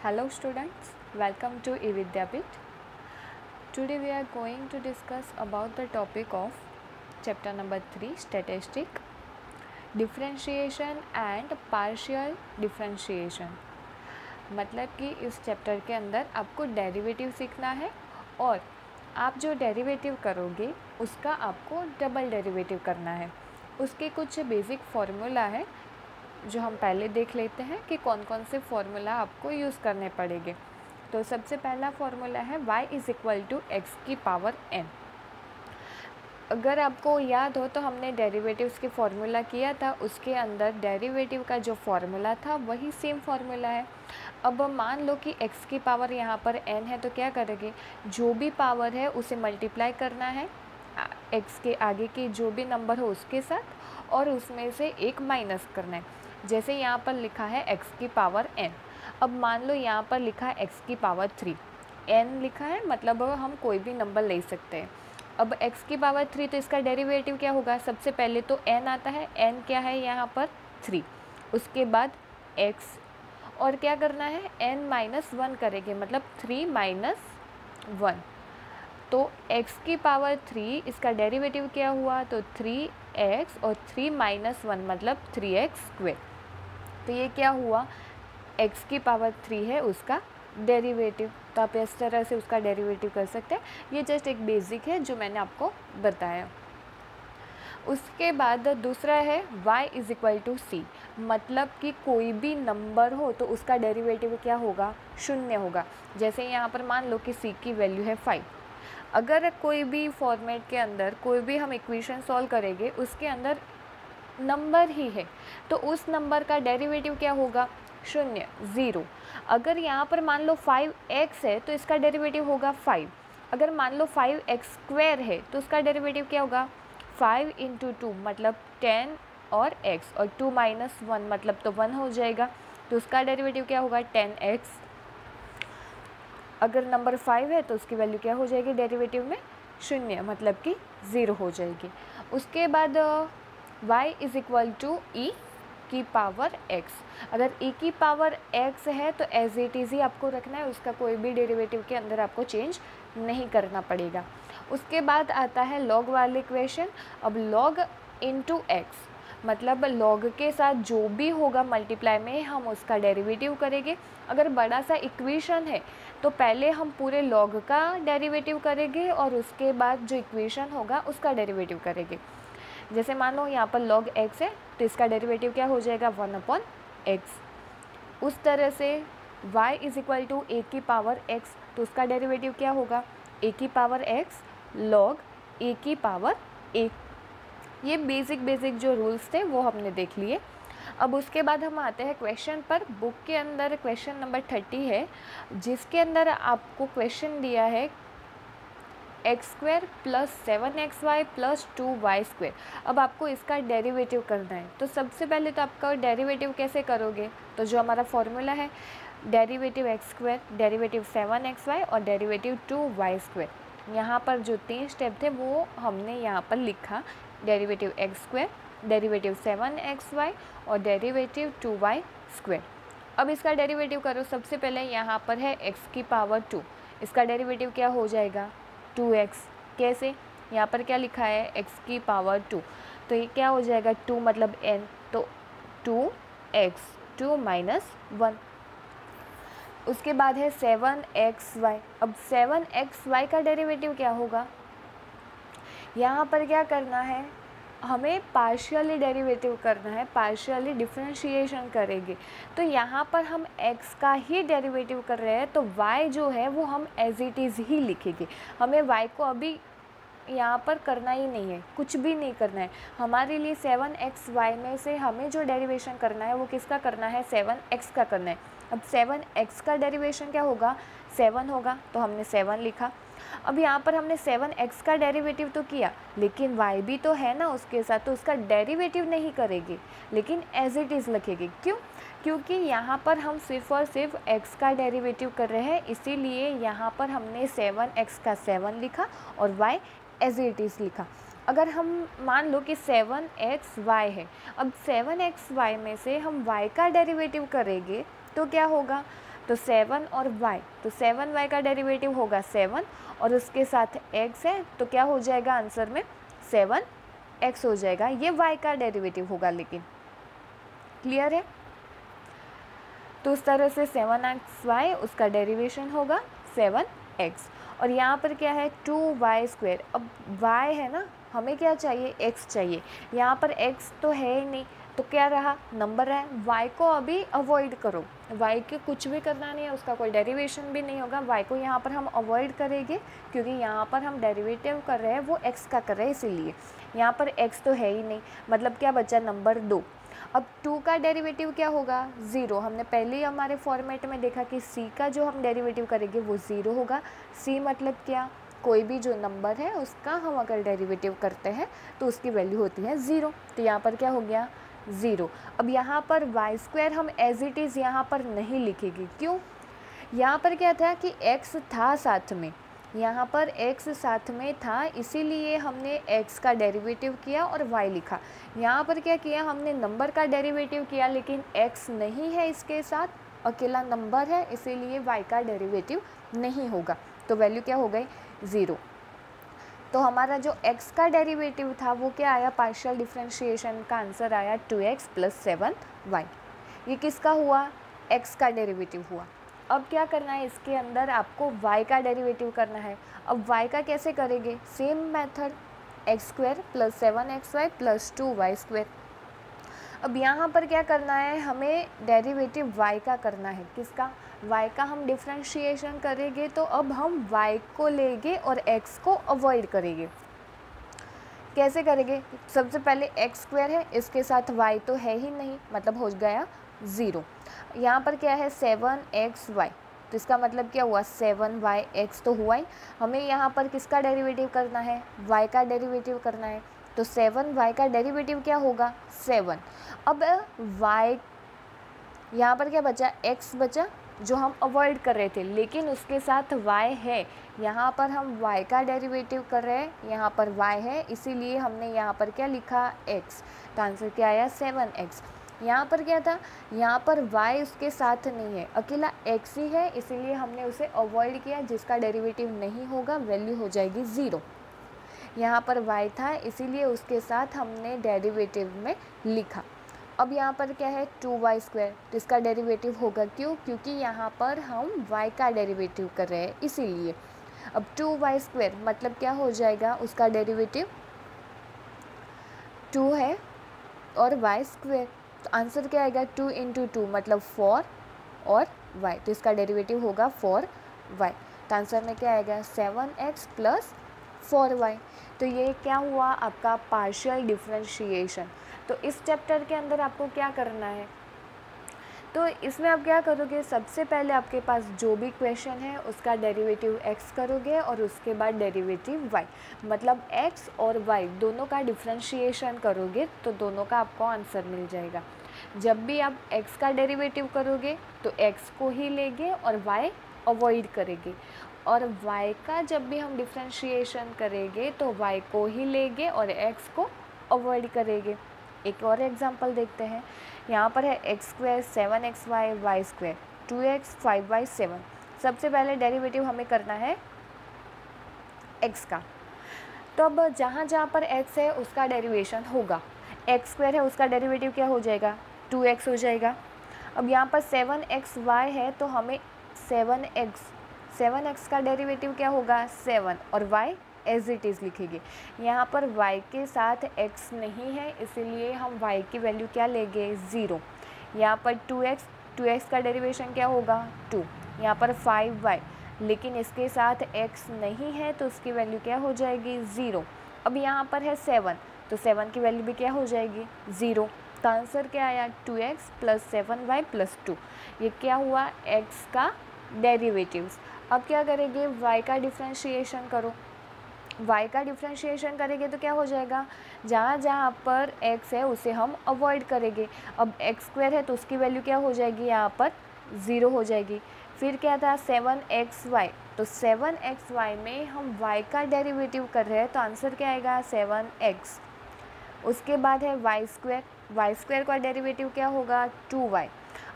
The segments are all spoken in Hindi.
Hello students, welcome to eVidyapit. Today we are going to discuss about the topic of chapter number 3 statistic, differentiation and partial differentiation. मतलब कि इस चैप्टर के अंदर आपको डेरिवेटिव सीखना है और आप जो डेरिवेटिव करोगे उसका आपको डबल डेरिवेटिव करना है। उसके कुछ बेसिक फार्मूला है जो हम पहले देख लेते हैं कि कौन कौन से फार्मूला आपको यूज़ करने पड़ेंगे। तो सबसे पहला फार्मूला है y is equal to x की पावर n। अगर आपको याद हो तो हमने डेरिवेटिव्स के फार्मूला किया था, उसके अंदर डेरिवेटिव का जो फार्मूला था वही सेम फार्मूला है। अब मान लो कि x की पावर यहाँ पर n है तो क्या करेंगे, जो भी पावर है उसे मल्टीप्लाई करना है x के आगे के जो भी नंबर हो उसके साथ और उसमें से एक माइनस करना है। जैसे यहाँ पर लिखा है x की पावर n, अब मान लो यहाँ पर लिखा है x की पावर 3, n लिखा है मतलब हम कोई भी नंबर ले सकते हैं। अब x की पावर 3 तो इसका डेरिवेटिव क्या होगा, सबसे पहले तो n आता है, n क्या है यहाँ पर 3, उसके बाद x और क्या करना है n माइनस 1 करेंगे मतलब 3 माइनस 1। तो x की पावर 3 इसका डेरिवेटिव क्या हुआ, तो 3x और 3 माइनस 1 मतलब 3x स्क्वेयर। तो ये क्या हुआ, x की पावर 3 है उसका डेरिवेटिव। तो आप इस तरह से उसका डेरिवेटिव कर सकते हैं। ये जस्ट एक बेसिक है जो मैंने आपको बताया। उसके बाद दूसरा है y इज़ इक्वल टू सी, मतलब कि कोई भी नंबर हो तो उसका डेरिवेटिव क्या होगा, शून्य होगा। जैसे यहाँ पर मान लो कि c की वैल्यू है 5, अगर कोई भी फॉर्मेट के अंदर कोई भी हम इक्वेशन सॉल्व करेंगे उसके अंदर नंबर ही है तो उस नंबर का डेरिवेटिव क्या होगा, शून्य, ज़ीरो। अगर यहाँ पर मान लो 5x है तो इसका डेरिवेटिव होगा 5। अगर मान लो 5x स्क्वायर है तो उसका डेरिवेटिव क्या होगा, 5 इंटू 2 मतलब 10 और x और 2 माइनस 1 मतलब तो 1 हो जाएगा। तो उसका डेरिवेटिव क्या होगा, 10x। अगर नंबर 5 है तो उसकी वैल्यू क्या हो जाएगी डेरिवेटिव में, शून्य मतलब कि ज़ीरो हो जाएगी। उसके बाद y इज़ इक्वल टू ई की पावर x। अगर e की पावर x है तो एज इट इज़ ही आपको रखना है, उसका कोई भी डेरिवेटिव के अंदर आपको चेंज नहीं करना पड़ेगा। उसके बाद आता है log वाली इक्वेशन। अब log इंटू x मतलब log के साथ जो भी होगा मल्टीप्लाई में हम उसका डेरिवेटिव करेंगे। अगर बड़ा सा इक्वेशन है तो पहले हम पूरे log का डेरिवेटिव करेंगे और उसके बाद जो इक्वेशन होगा उसका डेरिवेटिव करेंगे। जैसे मान लो यहाँ पर log x है तो इसका डेरिवेटिव क्या हो जाएगा, 1/x। उस तरह से y is equal to a की पावर x, तो उसका डेरिवेटिव क्या होगा, a की पावर x log a की पावर a। ये बेसिक जो रूल्स थे वो हमने देख लिए। अब उसके बाद हम आते हैं क्वेश्चन पर। बुक के अंदर क्वेश्चन नंबर 30 है जिसके अंदर आपको क्वेश्चन दिया है x square plus 7xy plus 2y square. अब आपको इसका डेरिवेटिव करना है। तो सबसे पहले तो आपका डेरिवेटिव कैसे करोगे, तो जो हमारा फॉर्मूला है derivative x square, derivative 7xy और डेरिवेटिव 2y स्क्वायर, यहाँ पर जो 3 स्टेप थे वो हमने यहाँ पर लिखा, derivative x square, derivative 7xy और डेरिवेटिव 2y स्क्वायर। अब इसका डेरिवेटिव करो। सबसे पहले यहाँ पर है x की पावर 2, इसका डेरिवेटिव क्या हो जाएगा, 2x। कैसे, यहाँ पर क्या लिखा है, x की पावर 2, तो ये क्या हो जाएगा, 2 मतलब n, तो 2x, 2 माइनस 1। उसके बाद है 7xy। अब 7xy का डेरिवेटिव क्या होगा, यहाँ पर क्या करना है, हमें पार्शियली डेरिवेटिव करना है, पार्शियली डिफरेंशिएशन करेंगे। तो यहाँ पर हम x का ही डेरिवेटिव कर रहे हैं तो y जो है वो हम एज इट इज़ ही लिखेंगे। हमें y को अभी यहाँ पर करना ही नहीं है, कुछ भी नहीं करना है। हमारे लिए 7xy में से हमें जो डेरिवेशन करना है वो किसका करना है, 7x का करना है। अब 7x का डेरिवेशन क्या होगा, 7 होगा, तो हमने 7 लिखा। अब यहाँ पर हमने 7x का डेरिवेटिव तो किया लेकिन y भी तो है ना उसके साथ, तो उसका डेरिवेटिव नहीं करेंगे लेकिन एज इट इज़ लिखेंगे। क्यों, क्योंकि यहाँ पर हम सिर्फ और सिर्फ x का डेरिवेटिव कर रहे हैं, इसीलिए यहाँ पर हमने 7x का 7 लिखा और y एज इट इज़ लिखा। अगर हम मान लो कि 7xy है, अब 7xy में से हम y का डेरिवेटिव करेंगे तो क्या होगा, तो 7 और y, तो 7y का डेरिवेटिव होगा 7 और उसके साथ x है, तो क्या हो जाएगा आंसर में 7x हो जाएगा। ये y का डेरिवेटिव होगा, लेकिन क्लियर है। तो उस तरह से 7xy उसका डेरिवेशन होगा 7x। और यहाँ पर क्या है 2y²। अब y है ना, हमें क्या चाहिए, x चाहिए। यहाँ पर x तो है ही नहीं, तो क्या रहा, नंबर है। y को अभी अवॉइड करो, y के कुछ भी करना नहीं है, उसका कोई डेरिवेशन भी नहीं होगा। y को यहाँ पर हम अवॉइड करेंगे क्योंकि यहाँ पर हम डेरिवेटिव कर रहे हैं वो x का कर रहे हैं, इसीलिए यहाँ पर x तो है ही नहीं। मतलब क्या बचा, नंबर 2। अब 2 का डेरिवेटिव क्या होगा, 0। हमने पहले ही हमारे फॉर्मेट में देखा कि c का जो हम डेरिवेटिव करेंगे वो 0 होगा। c मतलब क्या, कोई भी जो नंबर है उसका हम अगर डेरिवेटिव करते हैं तो उसकी वैल्यू होती है 0। तो यहाँ पर क्या हो गया, 0। अब यहाँ पर y² हम एज इट इज़ यहाँ पर नहीं लिखेंगे, क्यों, यहाँ पर क्या था कि x था साथ में, यहाँ पर x साथ में था, इसीलिए हमने x का डेरिवेटिव किया और y लिखा। यहाँ पर क्या किया, हमने नंबर का डेरिवेटिव किया, लेकिन x नहीं है इसके साथ, अकेला नंबर है, इसीलिए y का डेरिवेटिव नहीं होगा। तो वैल्यू क्या हो गई, 0। तो हमारा जो x का डेरिवेटिव था वो क्या आया, पार्शियल डिफरेंशिएशन का आंसर आया 2x + 7y। ये किसका हुआ, x का डेरिवेटिव हुआ। अब क्या करना है, इसके अंदर आपको y का डेरिवेटिव करना है। अब y का कैसे करेंगे, same method, x² + 7xy + 2y²। अब यहाँ पर क्या करना है, हमें डेरिवेटिव y का करना है। किसका, y का हम डिफरेंशिएशन करेंगे, तो अब हम y को लेंगे और x को अवॉइड करेंगे। कैसे करेंगे, सबसे पहले x² है, इसके साथ y तो है ही नहीं, मतलब हो गया 0। यहाँ पर क्या है 7xy, तो इसका मतलब क्या हुआ, 7yx तो हुआ ही। हमें यहाँ पर किसका डेरिवेटिव करना है, y का डेरिवेटिव करना है। तो 7y का डेरिवेटिव क्या होगा, 7। अब y, यहाँ पर क्या बचा, x बचा जो हम अवॉइड कर रहे थे, लेकिन उसके साथ y है। यहाँ पर हम y का डेरिवेटिव कर रहे हैं, यहाँ पर y है, इसीलिए हमने यहाँ पर क्या लिखा, x। तो आंसर क्या आया, 7x। यहाँ पर क्या था, यहाँ पर y उसके साथ नहीं है, अकेला x ही है, इसीलिए हमने उसे अवॉइड किया, जिसका डेरिवेटिव नहीं होगा वैल्यू हो जाएगी 0। यहाँ पर y था, इसीलिए उसके साथ हमने डेरिवेटिव में लिखा। अब यहाँ पर क्या है 2y², तो इसका डेरिवेटिव होगा, क्यों, क्योंकि यहाँ पर हम y का डेरिवेटिव कर रहे हैं, इसीलिए। अब 2y² मतलब क्या हो जाएगा, उसका डेरिवेटिव 2 है और y², तो आंसर क्या आएगा, 2 × 2 मतलब 4 और y, तो इसका डेरिवेटिव होगा 4y। तो आंसर में क्या आएगा, 7x + 4y। तो ये क्या हुआ, आपका पार्शियल डिफरेंशिएशन। तो इस चैप्टर के अंदर आपको क्या करना है, तो इसमें आप क्या करोगे, सबसे पहले आपके पास जो भी क्वेश्चन है उसका डेरिवेटिव x करोगे और उसके बाद डेरिवेटिव y, मतलब x और y दोनों का डिफरेंशिएशन करोगे, तो दोनों का आपको आंसर मिल जाएगा। जब भी आप x का डेरिवेटिव करोगे तो x को ही लेंगे और y अवॉइड करेंगे, और y का जब भी हम डिफरेंशिएशन करेंगे तो y को ही लेंगे और x को अवॉइड करेंगे। एक और एग्जांपल देखते हैं, यहाँ पर है x² 7xy y², 2x 5y 7। सबसे पहले डेरिवेटिव हमें करना है x का, तो अब जहाँ जहाँ पर x है उसका डेरिवेशन होगा। x² है, उसका डेरिवेटिव क्या हो जाएगा, 2x हो जाएगा। अब यहाँ पर 7xy है, तो हमें 7x का डेरिवेटिव क्या होगा, 7, और y एज इट इज़ लिखेंगे। यहाँ पर y के साथ x नहीं है, इसीलिए हम y की वैल्यू क्या लेंगे, 0। यहाँ पर 2x का डेरिवेशन क्या होगा, 2। यहाँ पर 5y, लेकिन इसके साथ x नहीं है, तो उसकी वैल्यू क्या हो जाएगी, 0। अब यहाँ पर है 7, तो 7 की वैल्यू भी क्या हो जाएगी, 0। तो आंसर क्या आया, 2x + 7y + 2। ये क्या हुआ, x का डेरिवेटिव्स। अब क्या करेंगे, y का डिफरेंशिएशन करो। y का डिफरेंशिएशन करेंगे तो क्या हो जाएगा, जहाँ जहाँ पर x है उसे हम अवॉइड करेंगे। अब x² है तो उसकी वैल्यू क्या हो जाएगी, यहाँ पर 0 हो जाएगी। फिर क्या था 7xy, तो 7xy में हम y का डेरिवेटिव कर रहे हैं, तो आंसर क्या आएगा, 7x। उसके बाद है y² का डेरिवेटिव क्या होगा, 2y।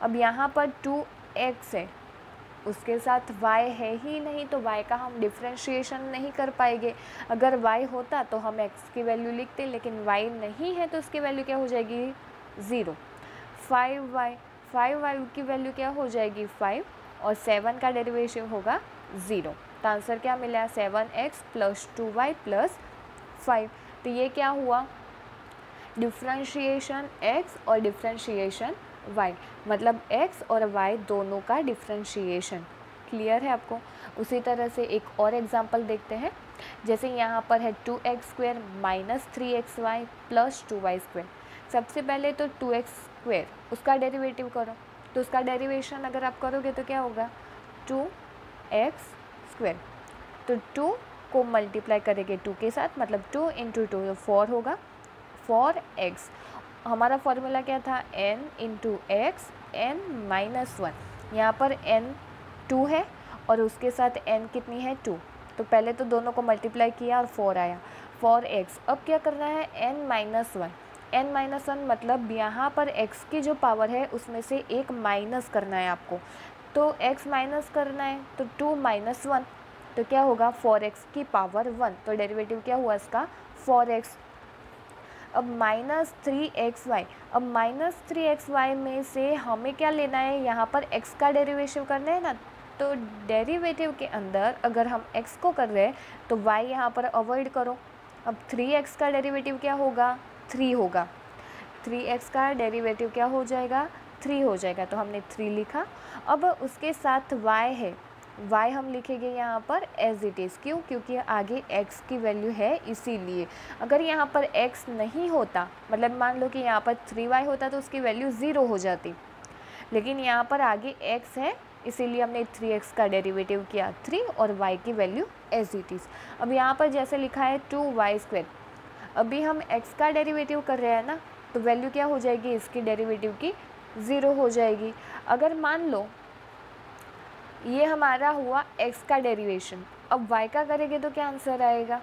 अब यहाँ पर 2x है, उसके साथ y है ही नहीं, तो y का हम डिफ्रेंशिएशन नहीं कर पाएंगे। अगर y होता तो हम x की वैल्यू लिखते, लेकिन y नहीं है तो उसकी वैल्यू क्या हो जाएगी 0। 5y की वैल्यू क्या हो जाएगी 5, और 7 का डेरिवेटिव होगा 0। तो आंसर क्या मिला 7x + 2y + 5। तो ये क्या हुआ डिफ्रेंशिएशन x और डिफ्रेंशिएशन y, मतलब x और y दोनों का डिफ्रेंशिएशन। क्लियर है आपको। उसी तरह से एक और एग्जांपल देखते हैं। जैसे यहाँ पर है 2x² - 3xy + 2y²। सबसे पहले तो 2x² उसका डेरिवेटिव करो, तो उसका डेरिवेशन अगर आप करोगे तो क्या होगा 2x²। तो 2 को मल्टीप्लाई करेंगे 2 के साथ, मतलब 2 × 2 तो 4 होगा 4x। हमारा फॉर्मूला क्या था n × x n-1। यहाँ पर n 2 है और उसके साथ n कितनी है 2, तो पहले तो दोनों को मल्टीप्लाई किया और 4 आया 4x। अब क्या करना है n-1। n-1 मतलब यहाँ पर x की जो पावर है उसमें से एक माइनस करना है आपको, तो x माइनस करना है तो 2 - 1, तो क्या होगा 4x की पावर 1। तो डेरिवेटिव क्या हुआ इसका 4x। अब -3xy, अब -3xy में से हमें क्या लेना है, यहाँ पर x का डेरिवेटिव करना है ना, तो डेरिवेटिव के अंदर अगर हम x को कर रहे हैं तो y यहाँ पर अवॉइड करो। अब 3x का डेरिवेटिव क्या होगा 3 होगा, 3x का डेरिवेटिव क्या हो जाएगा 3 हो जाएगा, तो हमने 3 लिखा। अब उसके साथ y है, y हम लिखेंगे यहाँ पर एज इट इज़, क्यों, क्योंकि आगे x की वैल्यू है इसीलिए। अगर यहाँ पर x नहीं होता, मतलब मान लो कि यहाँ पर 3y होता तो उसकी वैल्यू 0 हो जाती, लेकिन यहाँ पर आगे x है इसीलिए हमने 3x का डेरिवेटिव किया 3 और y की वैल्यू एज इट इज़। अब यहाँ पर जैसे लिखा है 2y², अभी हम x का डेरिवेटिव कर रहे हैं ना, तो वैल्यू क्या हो जाएगी इसकी डेरिवेटिव की 0 हो जाएगी। अगर मान लो ये हमारा हुआ x का डेरिवेशन, अब y का करेंगे तो क्या आंसर आएगा,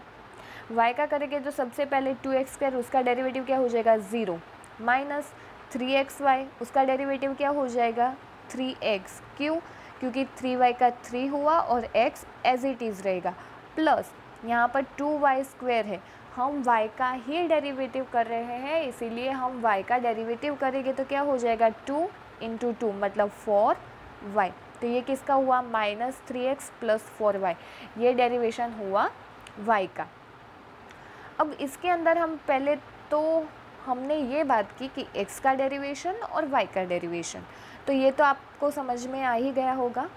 y का करेंगे तो सबसे पहले 2x² उसका डेरिवेटिव क्या हो जाएगा 0, माइनस 3xy उसका डेरिवेटिव क्या हो जाएगा 3x, क्यों, क्योंकि 3y का 3 हुआ और x एज इट इज़ रहेगा, प्लस यहाँ पर 2y² है, हम y का ही डेरिवेटिव कर रहे हैं इसीलिए हम y का डेरिवेटिव करेंगे तो क्या हो जाएगा 2 × 2 मतलब 4y। तो ये किसका हुआ -3x + 4y, ये डेरिवेशन हुआ y का। अब इसके अंदर हम पहले तो हमने ये बात की कि x का डेरिवेशन और y का डेरिवेशन, तो ये तो आपको समझ में आ ही गया होगा।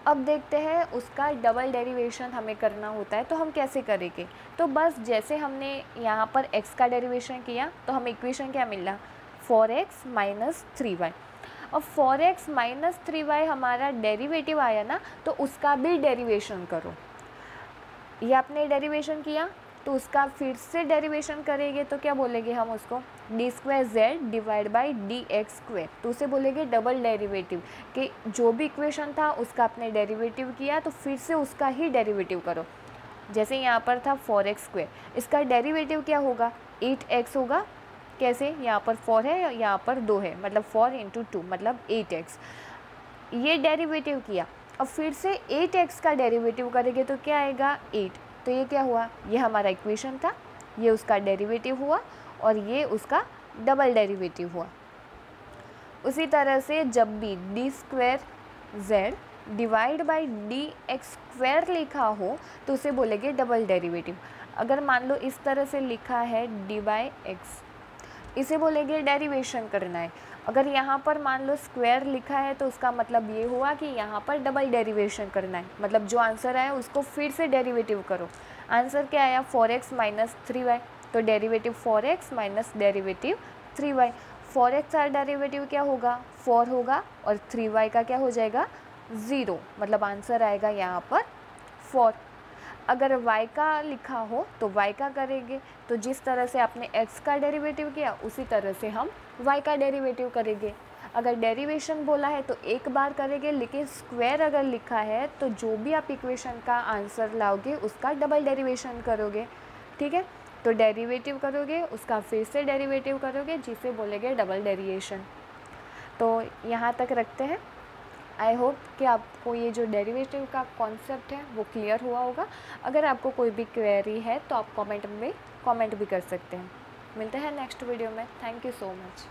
अब देखते हैं उसका डबल डेरिवेशन हमें करना होता है तो हम कैसे करेंगे। तो बस जैसे हमने यहाँ पर x का डेरिवेशन किया तो हमें इक्वेशन क्या मिला 4x - 3y। अब 4x - 3y हमारा डेरिवेटिव आया ना, तो उसका भी डेरिवेशन करो। ये आपने डेरिवेशन किया तो उसका फिर से डेरिवेशन करेंगे तो क्या बोलेंगे हम उसको d² / dx², तो उसे बोलेंगे डबल डेरिवेटिव, कि जो भी इक्वेशन था उसका आपने डेरिवेटिव किया तो फिर से उसका ही डेरिवेटिव करो। जैसे यहाँ पर था 4x², इसका डेरिवेटिव क्या होगा 8x होगा। कैसे, यहाँ पर 4 है यहाँ पर 2 है, मतलब 4 × 2 मतलब 8x, ये डेरिवेटिव किया। अब फिर से 8x का डेरिवेटिव करेंगे तो क्या आएगा 8, तो ये क्या हुआ, ये हमारा इक्वेशन था, ये उसका डेरिवेटिव हुआ और ये उसका डबल डेरिवेटिव हुआ। उसी तरह से जब भी d² z / dx² लिखा हो तो उसे बोलेंगे डबल डेरिवेटिव। अगर मान लो इस तरह से लिखा है d/x, इसे बोलेंगे डेरिवेशन करना है। अगर यहाँ पर मान लो स्क्वायर लिखा है तो उसका मतलब ये हुआ कि यहाँ पर डबल डेरिवेशन करना है, मतलब जो आंसर आया उसको फिर से डेरिवेटिव करो। आंसर क्या आया 4x - 3y, तो derivative 4x - derivative 3y। 4x का डेरिवेटिव क्या होगा 4 होगा और 3y का क्या हो जाएगा 0, मतलब आंसर आएगा यहाँ पर 4। अगर y का लिखा हो तो y का करेंगे, तो जिस तरह से आपने x का डेरिवेटिव किया उसी तरह से हम y का डेरिवेटिव करेंगे। अगर डेरिवेशन बोला है तो एक बार करेंगे, लेकिन स्क्वायर अगर लिखा है तो जो भी आप इक्वेशन का आंसर लाओगे उसका डबल डेरिवेशन करोगे। ठीक है, तो डेरिवेटिव करोगे उसका फिर से डेरिवेटिव करोगे, जिसे बोलेंगे डबल डेरिवेशन। तो यहाँ तक रखते हैं। आई होप कि आपको ये जो डेरिवेटिव का कॉन्सेप्ट है वो क्लियर हुआ होगा। अगर आपको कोई भी क्वेरी है तो आप कमेंट में कमेंट भी कर सकते हैं। मिलते हैं नेक्स्ट वीडियो में। Thank you so much.